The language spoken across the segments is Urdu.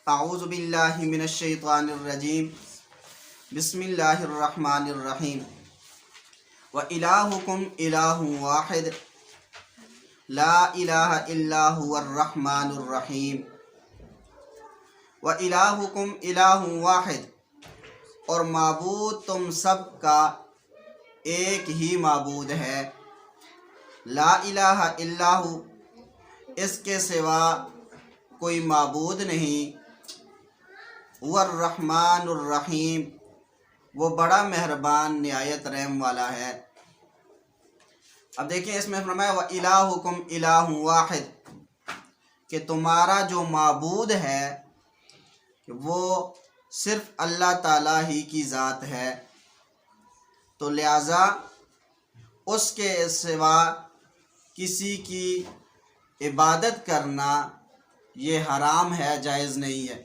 اعوذ باللہ من الشیطان الرجیم بسم اللہ الرحمن الرحیم وَإِلَٰهُكُمْ إِلَٰهٌ وَاحِدٌ لَا إِلَٰهَ إِلَّا هُوَ الرَّحْمَٰنُ الرَّحِيمُ وَإِلَٰهُكُمْ إِلَٰهٌ وَاحِدٌ، اور معبود تم سب کا ایک ہی معبود ہے، لا الہ الا ہو، اس کے سوا کوئی معبود نہیں، هو الرحمن الرحیم، وہ بڑا مہربان نہایت رحم والا ہے۔ اب دیکھیں اس میں فرمایا وَإِلَٰهُكُمْ إِلَٰهٌ وَاحِدٌ، کہ تمہارا جو معبود ہے وہ صرف اللہ تعالیٰ ہی کی ذات ہے، تو لہٰذا اس کے سوا کسی کی عبادت کرنا یہ حرام ہے، جائز نہیں ہے۔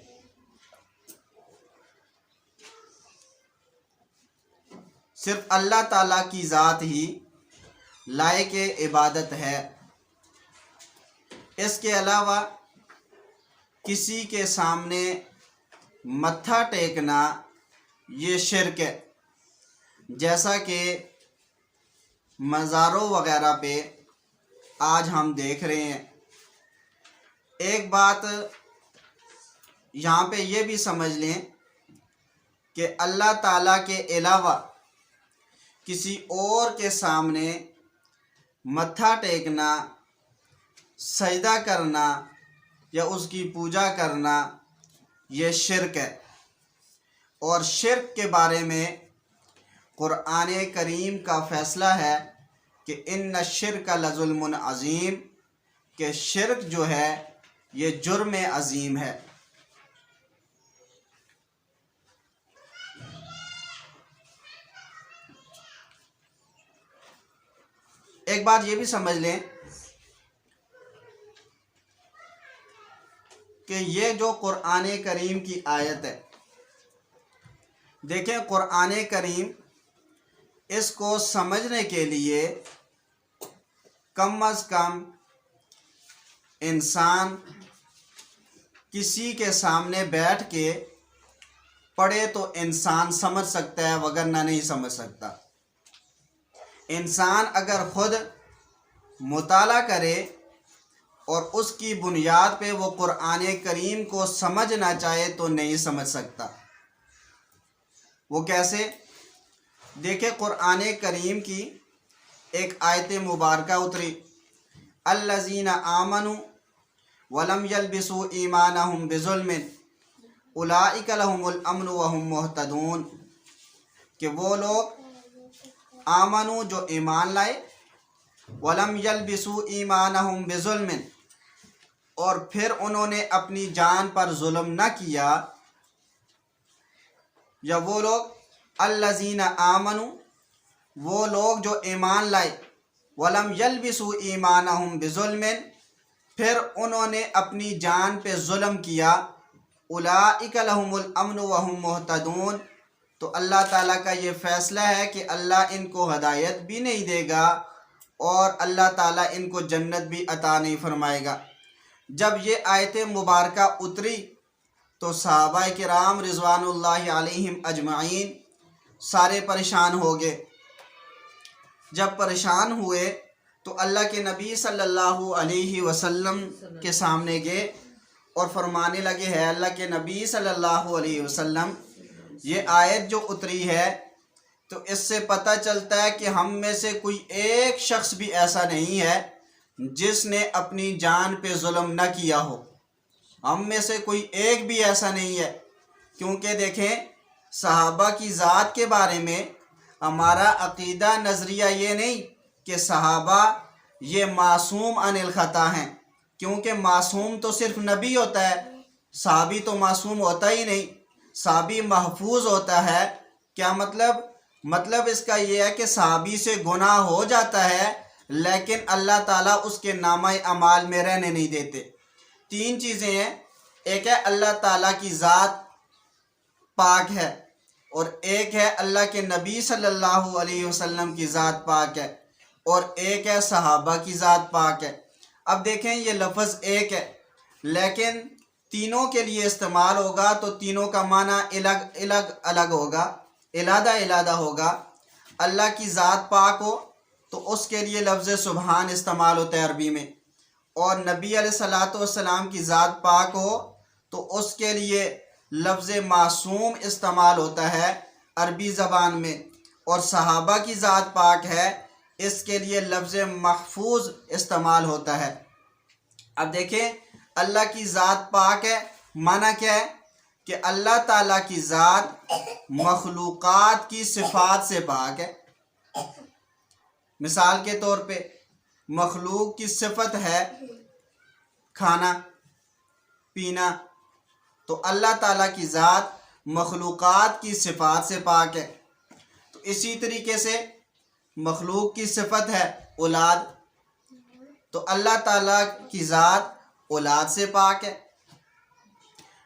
صرف اللہ تعالیٰ کی ذات ہی لائق عبادت ہے، اس کے علاوہ کسی کے سامنے متھا ٹیکنا یہ شرک ہے، جیسا کہ مزاروں وغیرہ پہ آج ہم دیکھ رہے ہیں۔ ایک بات یہاں پہ یہ بھی سمجھ لیں کہ اللہ تعالیٰ کے علاوہ کسی اور کے سامنے متھا ٹیکنا، سجدہ کرنا یا اس کی پوجا کرنا یہ شرک ہے، اور شرک کے بارے میں قرآن کریم کا فیصلہ ہے کہ ان الشرک لظلم عظیم، کہ شرک جو ہے یہ جرم عظیم ہے۔ ایک بات یہ بھی سمجھ لیں کہ یہ جو قرآن کریم کی آیت ہے، دیکھیں قرآن کریم اس کو سمجھنے کے لیے کم از کم انسان کسی کے سامنے بیٹھ کے پڑھے تو انسان سمجھ سکتا ہے، وگرنہ نہیں سمجھ سکتا۔ انسان اگر خود مطالعہ کرے اور اس کی بنیاد پہ وہ قرآن کریم کو سمجھنا چاہے تو نہیں سمجھ سکتا۔ وہ کیسے؟ دیکھیں قرآن کریم کی ایک آیت مبارکہ اتری، الذین آمنوا ولم یلبسوا ایمانہم بظلم اولئک لہم الامن وہم مہتدون، کہ وہ لوگ آمنو جو ایمان لائے، ولم یلبسوا ایمانہم بظلم، اور پھر انہوں نے اپنی جان پر ظلم نہ کیا، یا وہ لوگ الذین آمنو، وہ لوگ جو ایمان لائے، ولم یلبسوا ایمانہم بظلم، پھر انہوں نے اپنی جان پہ ظلم کیا، اولئک لہم الامن وہم مہتدون، تو اللہ تعالیٰ کا یہ فیصلہ ہے کہ اللہ ان کو ہدایت بھی نہیں دے گا اور اللہ تعالیٰ ان کو جنت بھی عطا نہیں فرمائے گا۔ جب یہ آیت مبارکہ اتری تو صحابہ کرام رضوان اللہ علیہم اجمعین سارے پریشان ہو گئے۔ جب پریشان ہوئے تو اللہ کے نبی صلی اللہ علیہ وسلم کے سامنے گئے اور فرمانے لگے، ہے اللہ کے نبی صلی اللہ علیہ وسلم، یہ آیت جو اتری ہے تو اس سے پتہ چلتا ہے کہ ہم میں سے کوئی ایک شخص بھی ایسا نہیں ہے جس نے اپنی جان پہ ظلم نہ کیا ہو، ہم میں سے کوئی ایک بھی ایسا نہیں ہے، کیونکہ دیکھیں صحابہ کی ذات کے بارے میں ہمارا عقیدہ نظریہ یہ نہیں کہ صحابہ یہ معصوم عن الخطا ہیں، کیونکہ معصوم تو صرف نبی ہوتا ہے، صحابی تو معصوم ہوتا ہی نہیں، صحابی محفوظ ہوتا ہے۔ کیا مطلب اس کا یہ ہے کہ صحابی سے گناہ ہو جاتا ہے لیکن اللہ تعالیٰ اس کے نامہ اعمال میں رہنے نہیں دیتے۔ تین چیزیں ہیں، ایک ہے اللہ تعالیٰ کی ذات پاک ہے، اور ایک ہے اللہ کے نبی صلی اللہ علیہ وسلم کی ذات پاک ہے، اور ایک ہے صحابہ کی ذات پاک ہے۔ اب دیکھیں یہ لفظ ایک ہے، لیکن تینوں کے لیے استعمال ہوگا تو تینوں کا معنی الگ ہوگا، علیحدہ ہوگا۔ اللہ کی ذات پاک ہو تو اس کے لیے لفظ سبحان استعمال ہوتا ہے عربی میں، اور نبی علیہ الصلاۃ والسلام کی ذات پاک ہو تو اس کے لیے لفظ معصوم استعمال ہوتا ہے عربی زبان میں، اور صحابہ کی ذات پاک ہے اس کے لیے لفظ محفوظ استعمال ہوتا ہے۔ اب دیکھیں اللہ کی ذات پاک ہے، معنی کیا ہے کہ اللہ تعالیٰ کی ذات مخلوقات کی صفات سے پاک ہے۔ مثال کے طور پہ مخلوق کی صفت ہے کھانا پینا، تو اللہ تعالیٰ کی ذات مخلوقات کی صفات سے پاک ہے۔ تو اسی طریقے سے مخلوق کی صفت ہے اولاد، تو اللہ تعالیٰ کی ذات اولاد سے پاک ہے۔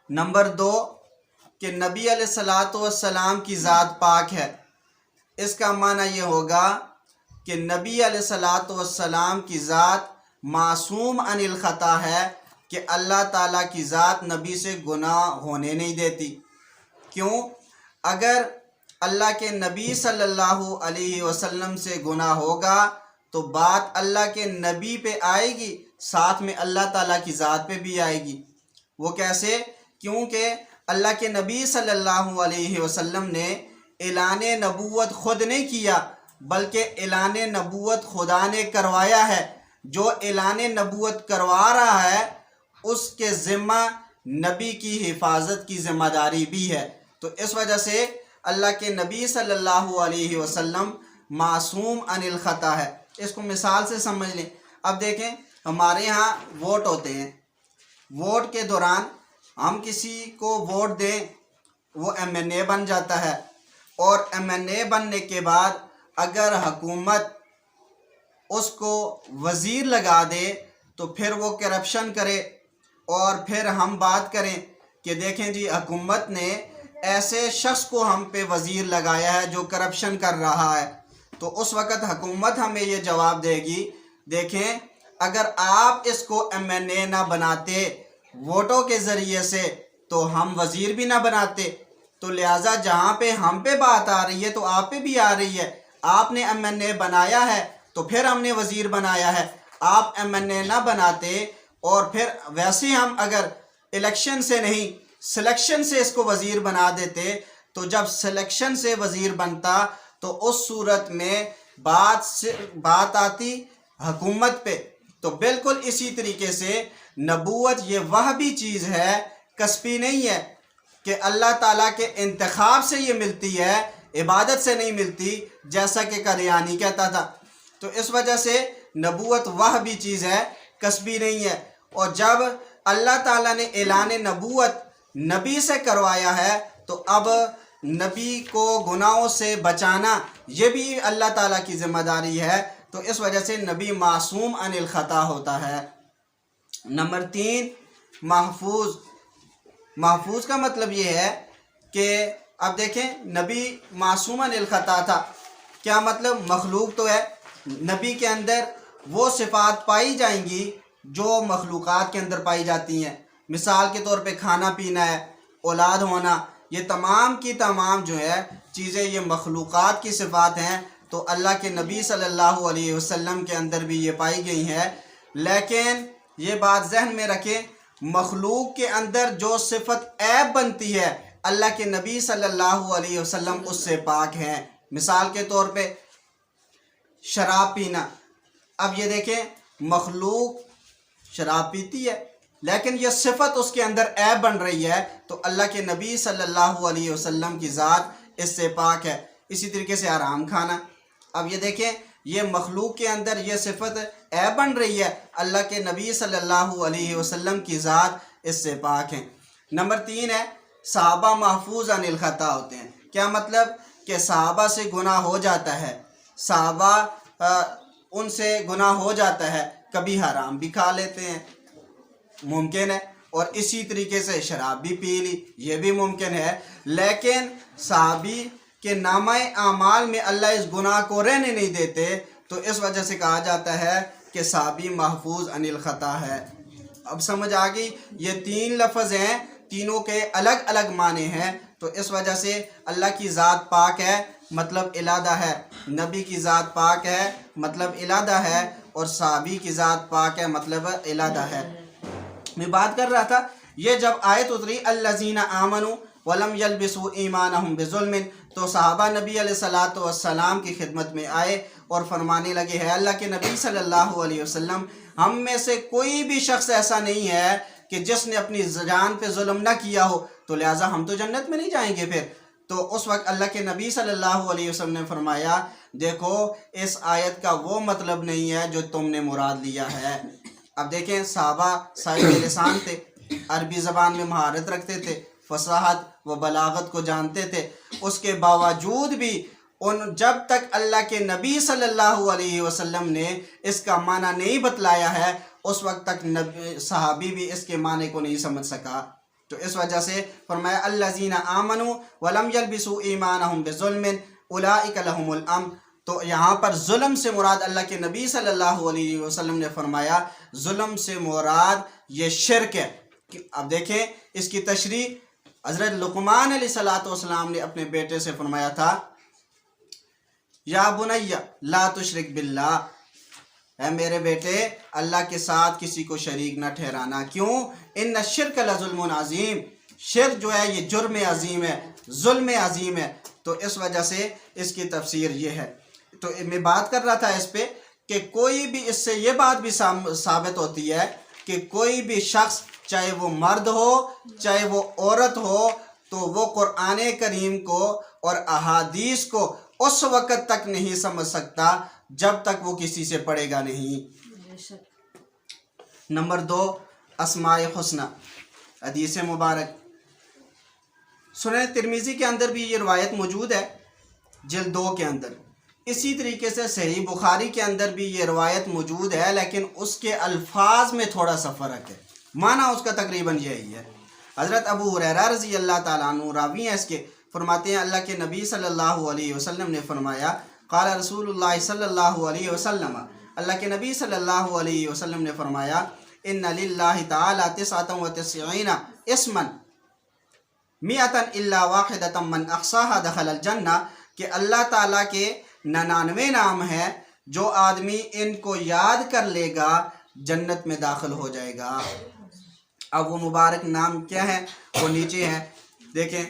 نمبر 2 کہ نبی علیہ الصلاۃ والسلام کی ذات پاک ہے، اس کا معنی یہ ہوگا کہ نبی علیہ الصلاۃ والسلام کی ذات معصوم عن الخطا ہے، کہ اللہ تعالیٰ کی ذات نبی سے گناہ ہونے نہیں دیتی۔ کیوں؟ اگر اللہ کے نبی صلی اللہ علیہ وسلم سے گناہ ہوگا تو بات اللہ کے نبی پہ آئے گی، ساتھ میں اللہ تعالیٰ کی ذات پہ بھی آئے گی۔ وہ کیسے؟ کیونکہ اللہ کے نبی صلی اللہ علیہ وسلم نے اعلان نبوت خود نہیں کیا، بلکہ اعلان نبوت خدا نے کروایا ہے۔ جو اعلان نبوت کروا رہا ہے اس کے ذمہ نبی کی حفاظت کی ذمہ داری بھی ہے۔ تو اس وجہ سے اللہ کے نبی صلی اللہ علیہ وسلم معصوم عن الخطا ہے۔ اس کو مثال سے سمجھ لیں۔ اب دیکھیں ہمارے ہاں ووٹ ہوتے ہیں، ووٹ کے دوران ہم کسی کو ووٹ دیں وہ ایم این اے بن جاتا ہے، اور ایم این اے بننے کے بعد اگر حکومت اس کو وزیر لگا دے تو پھر وہ کرپشن کرے، اور پھر ہم بات کریں کہ دیکھیں جی حکومت نے ایسے شخص کو ہم پہ وزیر لگایا ہے جو کرپشن کر رہا ہے، تو اس وقت حکومت ہمیں یہ جواب دے گی دیکھیں اگر آپ اس کو ایم این اے نہ بناتے ووٹوں کے ذریعے سے تو ہم وزیر بھی نہ بناتے، تو لہٰذا جہاں پہ ہم پہ بات آ رہی ہے تو آپ پہ بھی آ رہی ہے۔ آپ نے ایم این اے بنایا ہے تو پھر ہم نے وزیر بنایا ہے، آپ ایم این اے نہ بناتے اور پھر ویسے ہم اگر الیکشن سے نہیں سلیکشن سے اس کو وزیر بنا دیتے، تو جب سلیکشن سے وزیر بنتا تو اس صورت میں بات آتی حکومت پہ۔ تو بالکل اسی طریقے سے نبوت یہ وہ بھی چیز ہے، کسبی نہیں ہے کہ اللہ تعالیٰ کے انتخاب سے یہ ملتی ہے، عبادت سے نہیں ملتی جیسا کہ قادیانی کہتا تھا۔ تو اس وجہ سے نبوت وہ بھی چیز ہے، کسبی نہیں ہے۔ اور جب اللہ تعالیٰ نے اعلان نبوت نبی سے کروایا ہے تو اب نبی کو گناہوں سے بچانا یہ بھی اللہ تعالیٰ کی ذمہ داری ہے، تو اس وجہ سے نبی معصوم عن الخطا ہوتا ہے۔ نمبر 3 محفوظ۔ محفوظ کا مطلب یہ ہے کہ اب دیکھیں نبی معصوم عن الخطا تھا، کیا مطلب؟ مخلوق تو ہے، نبی کے اندر وہ صفات پائی جائیں گی جو مخلوقات کے اندر پائی جاتی ہیں۔ مثال کے طور پہ کھانا پینا ہے، اولاد ہونا، یہ تمام کی تمام جو ہے چیزیں یہ مخلوقات کی صفات ہیں، تو اللہ کے نبی صلی اللہ علیہ وسلم کے اندر بھی یہ پائی گئی ہیں۔ لیکن یہ بات ذہن میں رکھیں مخلوق کے اندر جو صفت عیب بنتی ہے اللہ کے نبی صلی اللہ علیہ وسلم اس سے پاک ہیں۔ مثال کے طور پہ شراب پینا، اب یہ دیکھیں مخلوق شراب پیتی ہے لیکن یہ صفت اس کے اندر عیب بن رہی ہے، تو اللہ کے نبی صلی اللہ علیہ وسلم کی ذات اس سے پاک ہے۔ اسی طریقے سے حرام کھانا، اب یہ دیکھیں یہ مخلوق کے اندر یہ صفت عیب بن رہی ہے، اللہ کے نبی صلی اللہ علیہ وسلم کی ذات اس سے پاک ہیں۔ نمبر 3 ہے صحابہ محفوظ عن الخطا ہوتے ہیں۔ کیا مطلب؟ کہ صحابہ سے گناہ ہو جاتا ہے، صحابہ ان سے گناہ ہو جاتا ہے، کبھی حرام بھی کھا لیتے ہیں ممکن ہے، اور اسی طریقے سے شراب بھی پی لی یہ بھی ممکن ہے، لیکن صحابی کہ نامہ اعمال میں اللہ اس گناہ کو رہنے نہیں دیتے، تو اس وجہ سے کہا جاتا ہے کہ صحابی محفوظ عن الخطا ہے۔ اب سمجھ آ گئی؟ یہ 3 لفظ ہیں، تینوں کے الگ الگ معنی ہیں، تو اس وجہ سے اللہ کی ذات پاک ہے مطلب علادہ ہے، نبی کی ذات پاک ہے مطلب علادہ ہے، اور صحابی کی ذات پاک ہے مطلب علادہ ہے۔ میں بات کر رہا تھا، یہ جب آیت اتری الذین آمنوا ولم یلبسوا ایمانہم بظلم، تو صحابہ نبی علیہ الصلوۃ والسلام کی خدمت میں آئے اور فرمانے لگے، ہے اللہ کے نبی صلی اللہ علیہ وسلم، ہم میں سے کوئی بھی شخص ایسا نہیں ہے کہ جس نے اپنی جان پہ ظلم نہ کیا ہو، تو لہٰذا ہم تو جنت میں نہیں جائیں گے پھر۔ تو اس وقت اللہ کے نبی صلی اللہ علیہ وسلم نے فرمایا، دیکھو اس آیت کا وہ مطلب نہیں ہے جو تم نے مراد لیا ہے۔ اب دیکھیں، صحابہ صاحب لسان تھے، عربی زبان میں مہارت رکھتے تھے، فصاحت و بلاغت کو جانتے تھے، اس کے باوجود بھی جب تک اللہ کے نبی صلی اللہ علیہ وسلم نے اس کا معنی نہیں بتلایا ہے، اس وقت تک صحابی بھی اس کے معنی کو نہیں سمجھ سکا۔ تو اس وجہ سے فرمایا الذین آمنوا ولم یلبسوا ایمانہم بظلم اولئک لہم الامن۔ تو یہاں پر ظلم سے مراد، اللہ کے نبی صلی اللہ علیہ وسلم نے فرمایا ظلم سے مراد یہ شرک ہے۔ اب دیکھیں اس کی تشریح، حضرت لقمان علیہ الصلوۃ والسلام نے اپنے بیٹے سے فرمایا تھا، یا بنی لا تشرک باللہ، اے میرے بیٹے اللہ کے ساتھ کسی کو شریک نہ ٹھہرانا۔ کیوں؟ ان الشرک لظلم عظیم، شرک جو ہے یہ جرم عظیم ہے، ظلم عظیم ہے۔ تو اس وجہ سے اس کی تفسیر یہ ہے۔ تو میں بات کر رہا تھا اس پہ کہ کوئی بھی، اس سے یہ بات بھی ثابت ہوتی ہے کہ کوئی بھی شخص، چاہے وہ مرد ہو چاہے وہ عورت ہو، تو وہ قرآن کریم کو اور احادیث کو اس وقت تک نہیں سمجھ سکتا جب تک وہ کسی سے پڑھے گا نہیں۔ نمبر 2، اسماء حسنہ، حدیث مبارک۔ سنن ترمذی کے اندر بھی یہ روایت موجود ہے، جلد 2 کے اندر۔ اسی طریقے سے صحیح بخاری کے اندر بھی یہ روایت موجود ہے، لیکن اس کے الفاظ میں تھوڑا سا فرق ہے، معنی اس کا تقریباً یہی ہے۔ حضرت ابو ہریرہ رضی اللہ تعالیٰ عنہ راوی ہیں اس کے، فرماتے ہیں اللہ کے نبی صلی اللہ علیہ وسلم نے فرمایا، قال رسول اللہ صلی اللہ علیہ وسلم، اللہ کے نبی صلی اللہ علیہ وسلم نے فرمایا، ان للہ تعالی 99 اسما 100 الا واحدۃ من احصاها دخل الجنہ، کہ اللہ تعالیٰ کے 99 نام ہیں، جو آدمی ان کو یاد کر لے گا جنت میں داخل ہو جائے گا۔ اب وہ مبارک نام کیا ہیں؟ وہ نیچے ہیں، دیکھیں،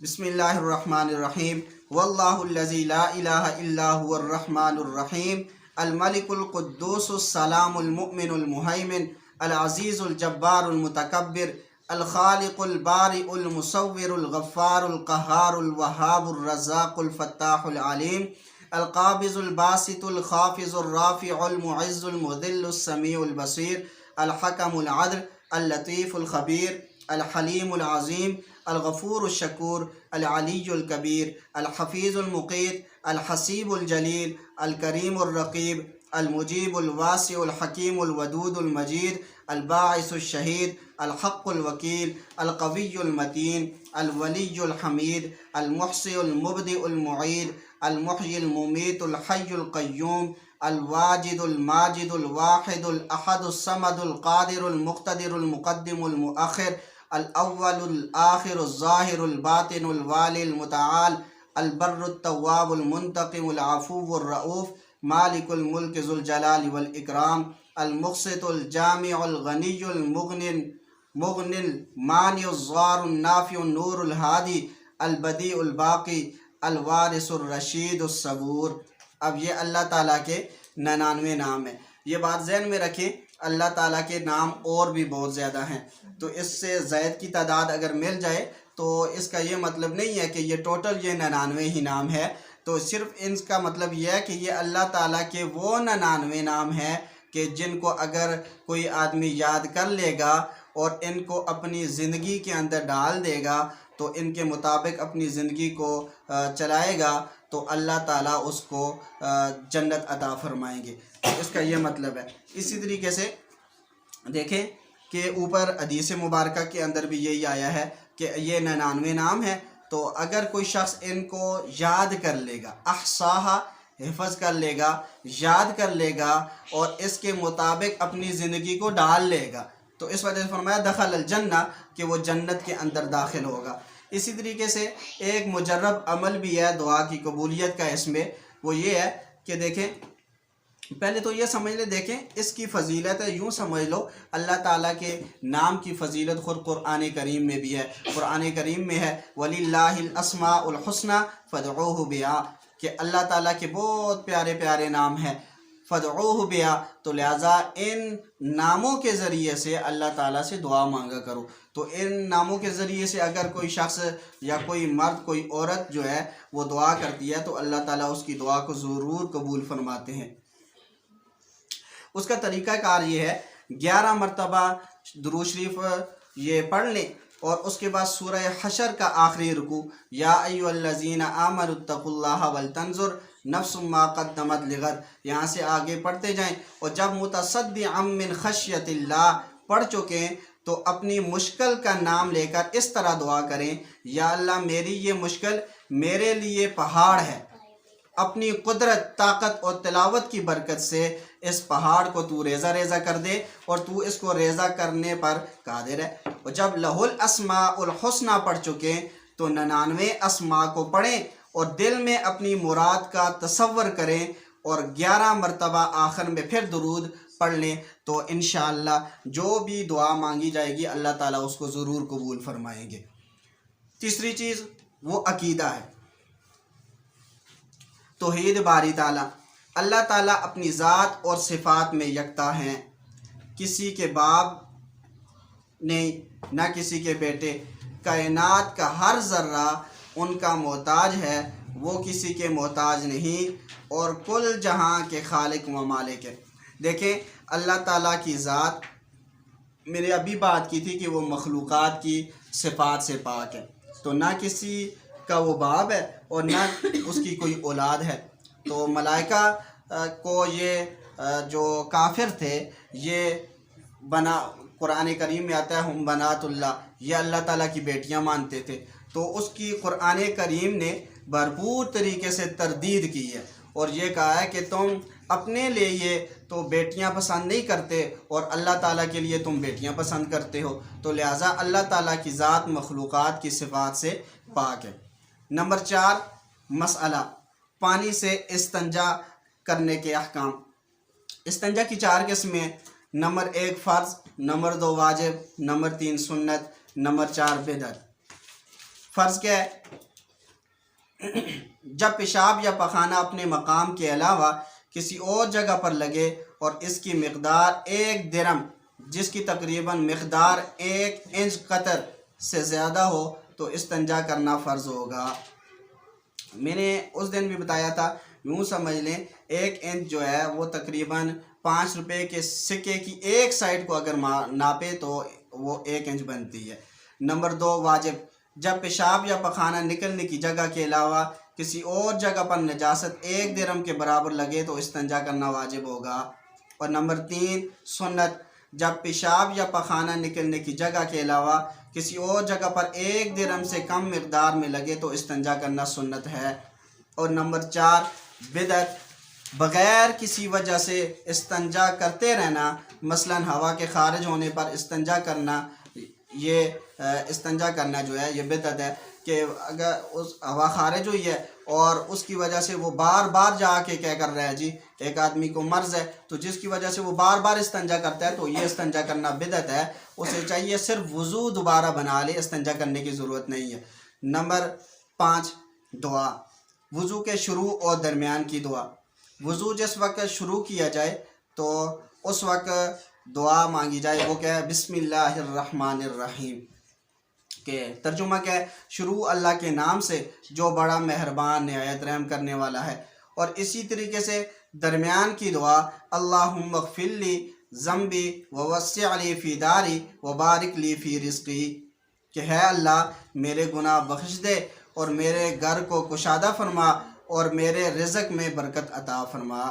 بسم اللہ الرحمن الرحیم، واللہ الذی لا الہ الا هو الرحمن الرحیم، الملک القدوس السلام المؤمن المہیمن العزیز الجبار المتکبر الخالق البارئ المصور الغفار القہار الوہاب الرزاق الفتاح العلیم القابض الباسط الخافض الرافع المعز المذل السمیع البصیر الحکم العدل اللطیف الخبیر الحلیم العظیم الغفور الشکور العلی الکبیر الحفیظ المقیت الحسیب الجلیل الکریم الرقیب المجیب الواسع الحکیم الودود المجید الباعث الشہید الحق الوکیل القوی المتین الولی الحمید المحصی المبدئ المعید المحیی الممیت الحی القیوم الواجد الماجد الواحد الاحد الصمد القادر المقتدر المقدم المؤخر الاول الآخر الظاہر الباطن الوالی المتعال البر التواب المنتقم العفو الرؤوف مالک الملک ذو الجلال والاکرام المقسط الجامع الغنی المغنی المانع الضار النافع النور الہادی البدیع الباقی الوارث الرشید الصبور۔ اب یہ اللہ تعالیٰ کے 99 نام ہیں۔ یہ بات ذہن میں رکھیں، اللہ تعالیٰ کے نام اور بھی بہت زیادہ ہیں، تو اس سے زائد کی تعداد اگر مل جائے تو اس کا یہ مطلب نہیں ہے کہ یہ ٹوٹل یہ 99 ہی نام ہے، تو صرف ان کا مطلب یہ ہے کہ یہ اللہ تعالیٰ کے وہ 99 نام ہیں کہ جن کو اگر کوئی آدمی یاد کر لے گا اور ان کو اپنی زندگی کے اندر ڈال دے گا، تو ان کے مطابق اپنی زندگی کو چلائے گا، تو اللہ تعالیٰ اس کو جنت عطا فرمائیں گے۔ اس کا یہ مطلب ہے۔ اسی طریقے سے دیکھیں کہ اوپر حدیث مبارکہ کے اندر بھی یہی آیا ہے کہ یہ 99 نام ہیں، تو اگر کوئی شخص ان کو یاد کر لے گا، احصاہا حفظ کر لے گا، یاد کر لے گا اور اس کے مطابق اپنی زندگی کو ڈال لے گا، تو اس وجہ سے فرمایا دخل الجنہ کہ وہ جنت کے اندر داخل ہوگا۔ اسی طریقے سے ایک مجرب عمل بھی ہے دعا کی قبولیت کا، اس میں وہ یہ ہے کہ دیکھیں پہلے تو یہ سمجھ لیں، دیکھیں اس کی فضیلت ہے، یوں سمجھ لو اللہ تعالیٰ کے نام کی فضیلت خود قرآن کریم میں بھی ہے۔ قرآن کریم میں ہے وَلِلَّهِ الْأَسْمَاءُ الْحُسْنَى فَادْعُوهُ بِهَا، کہ اللہ تعالیٰ کے بہت پیارے پیارے نام ہیں، فَادْعُوهُ بِهَا، تو لہٰذا ان ناموں کے ذریعے سے اللہ تعالیٰ سے دعا مانگا کرو۔ تو ان ناموں کے ذریعے سے اگر کوئی شخص یا کوئی مرد کوئی عورت جو ہے وہ دعا کرتی ہے تو اللہ تعالیٰ اس کی دعا کو ضرور قبول فرماتے ہیں۔ اس کا طریقہ کار یہ ہے 11 مرتبہ درود شریف یہ پڑھ لیں، اور اس کے بعد سورہ حشر کا آخری رکوع یا ایھا الذین آمنوا اتقوا اللہ ولتنظر نفس ما قدمت لغد، یہاں سے آگے پڑھتے جائیں، اور جب متصدعا من خشیت اللہ پڑھ چکیں تو اپنی مشکل کا نام لے کر اس طرح دعا کریں، یا اللہ میری یہ مشکل میرے لیے پہاڑ ہے، اپنی قدرت طاقت اور تلاوت کی برکت سے اس پہاڑ کو تو ریزہ ریزہ کر دے، اور تو اس کو ریزہ کرنے پر قادر ہے۔ اور جب لہ الاسماء الحسنی پڑھ چکے تو 99 اسماء کو پڑھیں اور دل میں اپنی مراد کا تصور کریں، اور 11 مرتبہ آخر میں پھر درود پڑھ لیں، تو انشاءاللہ جو بھی دعا مانگی جائے گی اللہ تعالیٰ اس کو ضرور قبول فرمائیں گے۔ تیسری چیز وہ عقیدہ ہے، توحید باری تعالیٰ۔ اللہ تعالیٰ اپنی ذات اور صفات میں یکتا ہیں، کسی کے باپ نہیں نہ کسی کے بیٹے، کائنات کا ہر ذرہ ان کا محتاج ہے، وہ کسی کے محتاج نہیں، اور کل جہاں کے خالق و مالک ہے۔ دیکھیں اللہ تعالیٰ کی ذات، میں نے ابھی بات کی تھی کہ وہ مخلوقات کی صفات سے پاک ہے، تو نہ کسی کا وہ باپ ہے اور نہ اس کی کوئی اولاد ہے۔ تو ملائکہ کو یہ جو کافر تھے یہ قرآن کریم میں آتا ہے ہم بنات اللہ، یہ اللہ تعالیٰ کی بیٹیاں مانتے تھے، تو اس کی قرآن کریم نے بھرپور طریقے سے تردید کی ہے، اور یہ کہا ہے کہ تم اپنے لیے تو بیٹیاں پسند نہیں کرتے اور اللہ تعالیٰ کے لیے تم بیٹیاں پسند کرتے ہو، تو لہٰذا اللہ تعالیٰ کی ذات مخلوقات کی صفات سے پاک ہے۔ نمبر 4 مسئلہ پانی سے استنجا کرنے کے احکام۔ استنجا کی 4 قسمیں، نمبر 1 فرض، نمبر 2 واجب، نمبر 3 سنت، نمبر 4 بدعت۔ فرض کیا ہے؟ جب پیشاب یا پخانہ اپنے مقام کے علاوہ کسی اور جگہ پر لگے اور اس کی مقدار 1 درم جس کی تقریباً مقدار 1 انچ قطر سے زیادہ ہو تو استنجا کرنا فرض ہوگا۔ میں نے اس دن بھی بتایا تھا، یوں سمجھ لیں 1 انچ جو ہے وہ تقریباً 5 روپے کے سکے کی ایک سائڈ کو اگر ناپے تو وہ 1 انچ بنتی ہے۔ نمبر 2 واجب، جب پیشاب یا پخانہ نکلنے کی جگہ کے علاوہ کسی اور جگہ پر نجاست 1 درم کے برابر لگے تو استنجا کرنا واجب ہوگا۔ اور نمبر 3 سنت، جب پیشاب یا پخانہ نکلنے کی جگہ کے علاوہ کسی اور جگہ پر 1 درم سے کم مقدار میں لگے تو استنجا کرنا سنت ہے۔ اور نمبر 4 بدعت، بغیر کسی وجہ سے استنجا کرتے رہنا، مثلا ہوا کے خارج ہونے پر استنجا کرنا، یہ استنجا کرنا جو ہے یہ بدعت ہے، کہ اگر اس ہوا خارج ہوئی ہے اور اس کی وجہ سے وہ بار بار جا کے کیا کر رہا ہے جی، ایک آدمی کو مرض ہے تو جس کی وجہ سے وہ بار بار استنجا کرتا ہے تو یہ استنجا کرنا بدعت ہے، اسے چاہیے صرف وضو دوبارہ بنا لے، استنجا کرنے کی ضرورت نہیں ہے۔ نمبر 5 دعا، وضو کے شروع اور درمیان کی دعا۔ وضو جس وقت شروع کیا جائے تو اس وقت دعا مانگی جائے، وہ کیا ہے؟ بسم اللہ الرحمن الرحیم، کہ ترجمہ کیا ہے؟ شروع اللہ کے نام سے جو بڑا مہربان نہایت رحم کرنے والا ہے۔ اور اسی طریقے سے درمیان کی دعا اللہم اغفر لی ذنبی ووسع لی فی داری وبارک لی فی رزقی، کہ ہے اللہ میرے گناہ بخش دے اور میرے گھر کو کشادہ فرما اور میرے رزق میں برکت عطا فرما۔